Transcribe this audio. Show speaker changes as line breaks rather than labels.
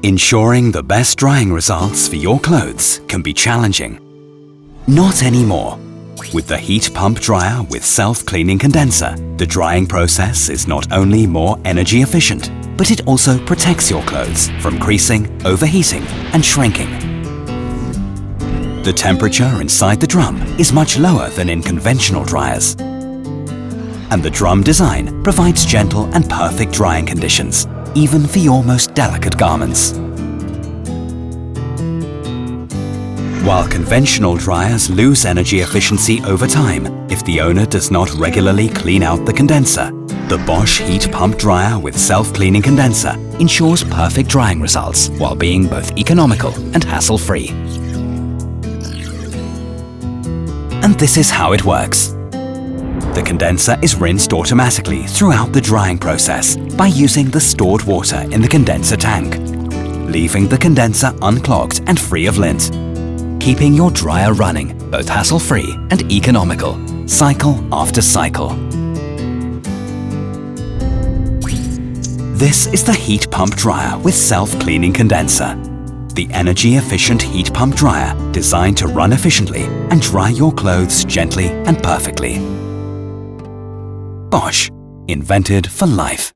Ensuring the best drying results for your clothes can be challenging. Not anymore. With the heat pump dryer with self-cleaning condenser, the drying process is not only more energy efficient, but it also protects your clothes from creasing, overheating, and shrinking. The temperature inside the drum is much lower than in conventional dryers. And the drum design provides gentle and perfect drying conditions, even for your most delicate garments. While conventional dryers lose energy efficiency over time if the owner does not regularly clean out the condenser, the Bosch heat pump dryer with self-cleaning condenser ensures perfect drying results while being both economical and hassle-free. And this is how it works. The condenser is rinsed automatically throughout the drying process by using the stored water in the condenser tank, leaving the condenser unclogged and free of lint, keeping your dryer running both hassle-free and economical, cycle after cycle. This is the heat pump dryer with self-cleaning condenser, the energy-efficient heat pump dryer designed to run efficiently and dry your clothes gently and perfectly. Bosch, invented for life.